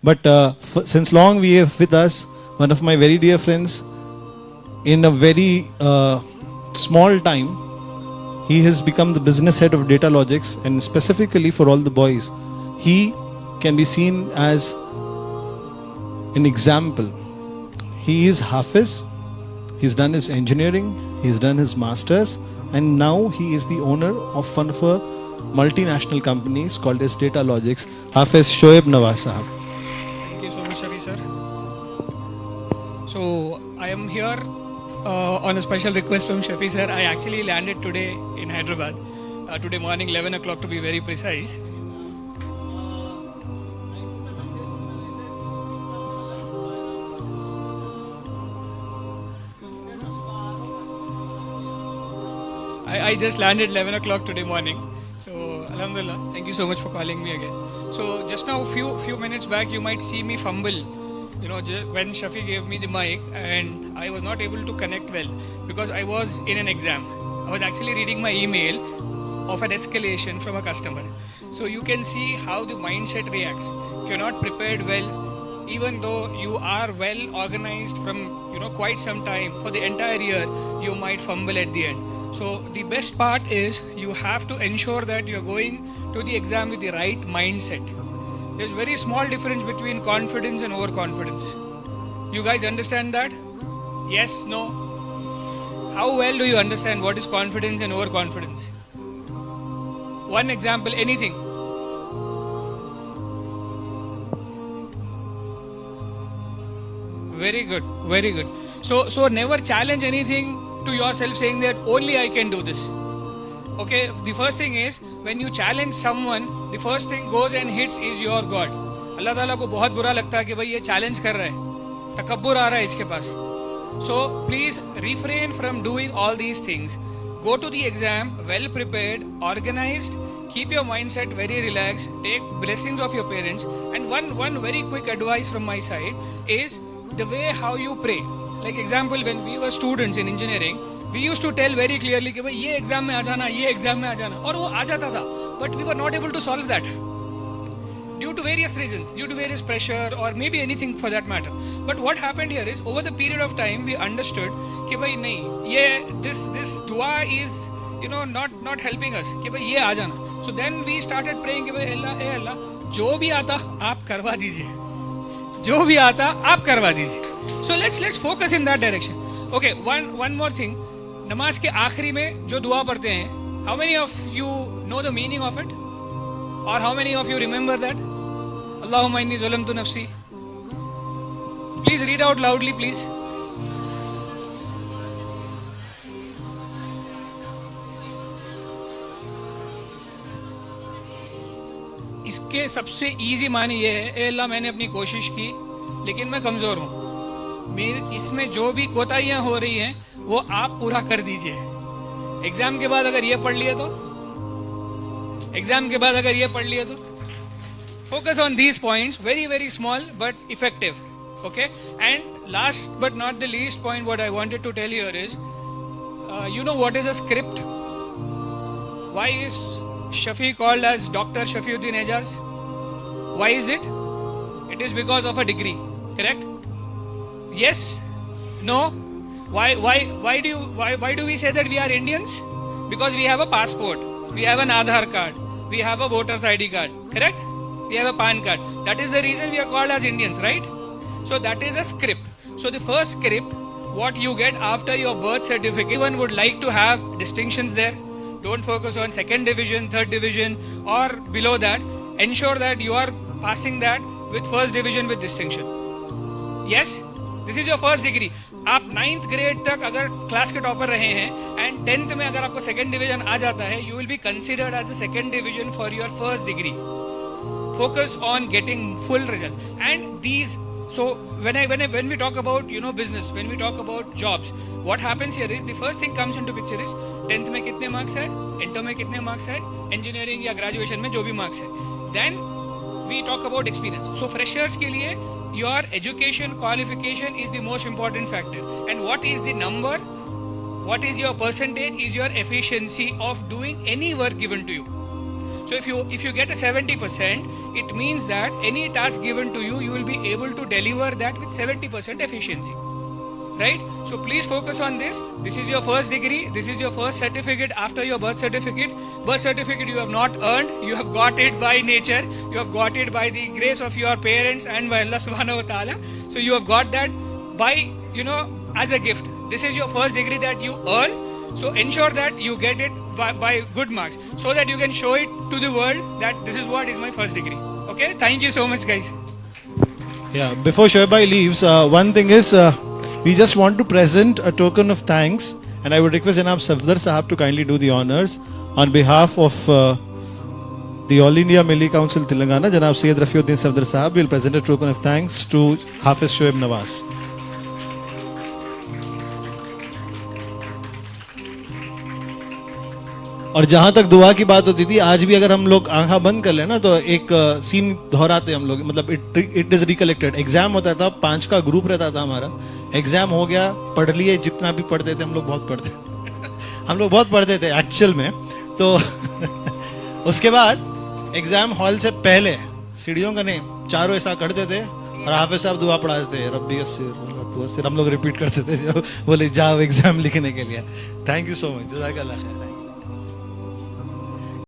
But since long we have with us one of my very dear friends. In a very small time, he has become the business head of Data Logics, and specifically for all the boys, he can be seen as an example. He is Hafiz, he's done his engineering, he's done his masters, and now he is the owner of one of a multinational companies called as Data Logics. Hafiz Shoaib Nawaz Sahab. Thank you so much, Shafi sir. So I am here on a special request from Shafi sir. I actually landed today in Hyderabad, today morning 11 o'clock to be very precise. I just landed 11 o'clock today morning. So Alhamdulillah, thank you so much for calling me again. So just now, few minutes back, you might see me fumble. You know, when Shafi gave me the mic, and I was not able to connect well because I was in an exam. I was actually reading my email of an escalation from a customer. So you can see how the mindset reacts. If you're not prepared well, even though you are well organized from quite some time, for the entire year, you might fumble at the end. So the best part is you have to ensure that you're going to the exam with the right mindset. There's very small difference between confidence and overconfidence. You guys understand that? Yes, no? How well do you understand what is confidence and overconfidence? One example, anything. Very good, very good. So never challenge anything to yourself saying that only I can do this. Okay, the first thing is when you challenge someone, the first thing goes and hits is your God. Allah Taala को बहुत बुरा लगता है कि भाई ये challenge कर रहा है, तकब्बुर आ रहा है इसके पास. So please refrain from doing all these things. Go to the exam well prepared, organized. Keep your mindset very relaxed. Take blessings of your parents. And one very quick advice from my side is the way how you pray. Like example, when we were students in engineering, we used to tell very clearly कि भाई ये exam में आ जाना, ये exam में आ जाना, और वो आ जाता था. But we were not able to solve that due to various reasons, due to various pressure or maybe anything for that matter. But what happened here is over the period of time we understood कि भाई नहीं, ये this dua is not helping us कि भाई ये आ जाना. So then we started praying कि भाई अल्लाह जो भी आता आप करवा दीजिए, जो भी आता आप करवा दीजिए. So let's focus in that direction. Okay, one more thing. नमाज के आखिरी में जो दुआ पढ़ते हैं, how many of you know the meaning of it? Or how many of you remember that? Allahumma inni zalamtu nafsi. Please read out loudly, please. इसके सबसे इजी मानी ये है, ए अल्लाह मैंने अपनी कोशिश की लेकिन मैं कमज़ोर हूँ, इसमें जो भी कोताहियाँ हो रही हैं वो आप पूरा कर दीजिए. एग्जाम के बाद अगर ये पढ़ लिए तो, एग्जाम के बाद अगर ये पढ़ लिए तो, focus on these points, very very small but effective. Okay, and last but not the least point what I wanted to tell here is, you know what is a script? Why is Shafi called as Dr. Shafiuddin Ejaz? Why is it? It is because of a degree, correct? Yes? No? Why do we say that we are Indians? Because we have a passport, we have an Aadhaar card, we have a voter's ID card, correct? We have a PAN card. That is the reason we are called as Indians, right? So that is a script. So the first script, what you get after your birth certificate, everyone would like to have distinctions there. Don't focus on second division, third division or below that. Ensure that you are passing that with first division with distinction. Yes? This is your first degree. आप 9th grade तक अगर class के topper रहे हैं and 10th में अगर आपको second division आ जाता है, you will be considered as a second division for your first degree. Focus on getting full result. And these, so when we talk about business, when we talk about jobs, what happens here is the first thing comes into picture is 10th में कितने marks है, inter में कितने marks है, engineering या graduation में जो भी मार्क्स है. Then we talk about experience. So freshers के लिए your education qualification is the most important factor. And what is the number? What is your percentage? Is your efficiency of doing any work given to you. So if you get a 70%, it means that any task given to you, you will be able to deliver that with 70% efficiency. Right? So please focus on this. This is your first degree. This is your first certificate after your birth certificate. Birth certificate you have not earned. You have got it by nature. You have got it by the grace of your parents and by Allah subhanahu wa ta'ala. So you have got that by, as a gift. This is your first degree that you earn. So ensure that you get it by good marks so that you can show it to the world that this is what is my first degree. Okay? Thank you so much, guys. Yeah, before Shoaib leaves, one thing is we just want to present a token of thanks, and I would request Janab Safdar Sahab to kindly do the honors on behalf of the All India Milli Council Telangana. Janab Syed Rafiuddin Safdar Sahab will present a token of thanks to Hafiz Shoaib Nawaz. और जहां तक दुआ की बात होती थी, आज भी अगर हम लोग आंखा बंद कर लेना तो एक सीन दोहराते हम लोग, मतलब इट इज रिकलेक्टेड. एग्जाम होता था, 5 का ग्रुप रहता था हमारा. एग्जाम हो गया, पढ़ लिए, जितना भी पढ़ते थे हम लोग बहुत पढ़ते थे एक्चुअल में. तो उसके बाद एग्जाम हॉल से पहले सीढ़ियों का नहीं, चारों ऐसा करते थे और हाफिज साहब दुआ पढ़ाते थे, रब्बी अस्सिर. हम लोग रिपीट करते थे, बोले जाओ एग्जाम लिखने के लिए. Thank you so much. जज़ाकल्लाह खैर.